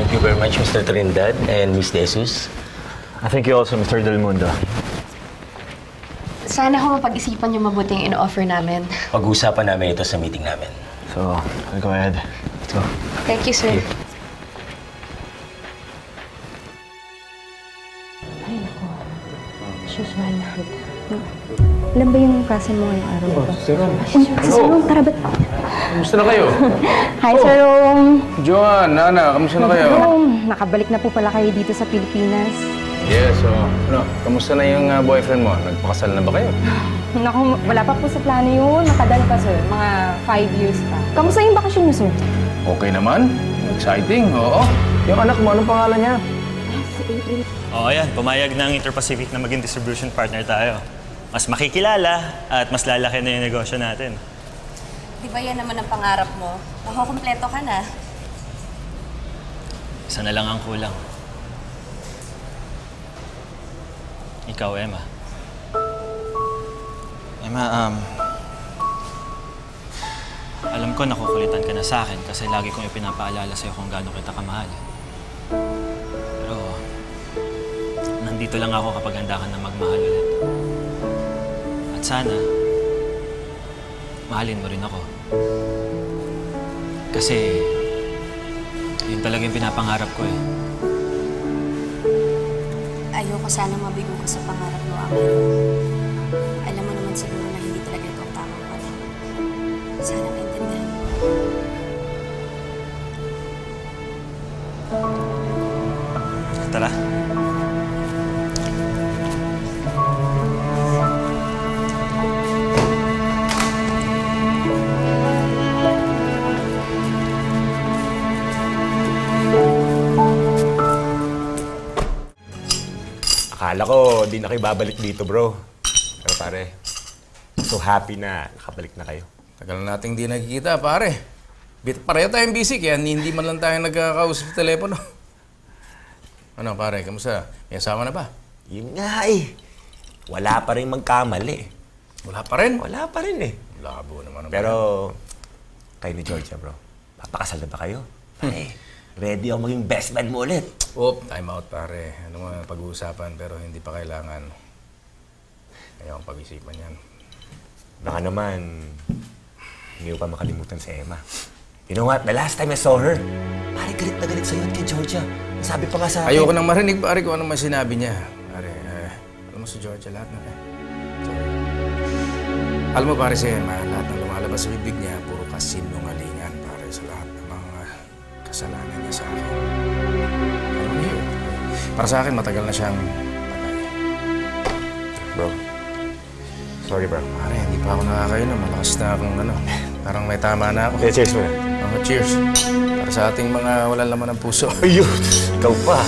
Thank you very much, Mr. Trindad and Miss De Jesus. Thank you also, Mr. Del Mundo. Sana ho mapag-isipan yung mabuti yung in-offer namin. Pag-uusapan namin ito sa meeting namin. So, go ahead. Let's go. Thank you, sir. Ay, naku. Usual. Alam ba yung klase mo ngayong araw ito? Sir Ron. Sir Ron, tara ba't? Kamusta na kayo? Hi, Sir Ron. Joan, Nana, kamusta na kayo? Nakabalik na po pala kayo dito sa Pilipinas. Yes, so, kamusta na yung boyfriend mo? Nagpakasal na ba kayo? Naku, wala pa po sa plano yun. Matagal pa, sir. Mga 5 years pa. Kamusta yung bakasyon niyo, sir? Okay naman. Exciting, oo. Yung anak mo, anong pangalan niya? Oo, yan. Pumayag ng Inter-Pacific na maging distribution partner tayo. Mas makikilala at mas lalaki na yung negosyo natin. Di ba yan naman ang pangarap mo? Makukumpleto ka na. Isa na lang ang kulang. Ikaw, Emma. Emma, alam ko nakukulitan ka na sa akin kasi lagi kong ipinapaalala sa'yo kung gaano kita kamahal. Pero, nandito lang ako kapag handa ka na magmahal ulit. At sana, mahalin mo rin ako. Kasi, yun talaga yung pinapangarap ko eh. Ayoko sana mabigo ka sa pangarap mo, Amel. Alam mo naman siguro na hindi talaga ikaw tamang pala. Sana maintindihan mo. Tara. Akala ko, di na kayo babalik dito, bro. Pero pare, so happy na nakabalik na kayo. Tagal na nating di nakikita, pare. Pareho tayong busy, kaya hindi man lang tayo nagkakausap sa telepono. Ano, pare, kamusta? May asawa na ba? Yun nga eh. Wala pa rin magkamali. Wala pa rin? Wala pa rin eh. Labo naman. Pero, kayo ni Georgia, bro. Papakasal na ba kayo? Pare, ready ako maging best man mo ulit. Time out, pare. Ano mo pag-uusapan, pero hindi pa kailangan. Ayokong pag-isipan yan. Baka naman, hindi ko pa makalimutan si Emma. You know what? The last time I saw her, pare galit na galit sa'yo at kay Georgia. Sabi pa nga sa akin. Ayoko nang marinig, pare, kung anong sinabi niya. Pare, alam mo si Georgia, lahat na sorry. Alam mo, pare, si Emma, lahat ng lumalabas sa bibig niya, puro kasinungalingan, pare, sa lahat ng mga kasalanan niya sa akin. Alam mo yun? Para sa akin, matagal na siyang patay. Bro, sorry, bro. Pare, hindi pa ako nakakainom. Malakas na akong parang may tama na ako. Okay, cheers mo na. Cheers. Para sa ating mga walang laman ng puso. Ayun! Ikaw pa!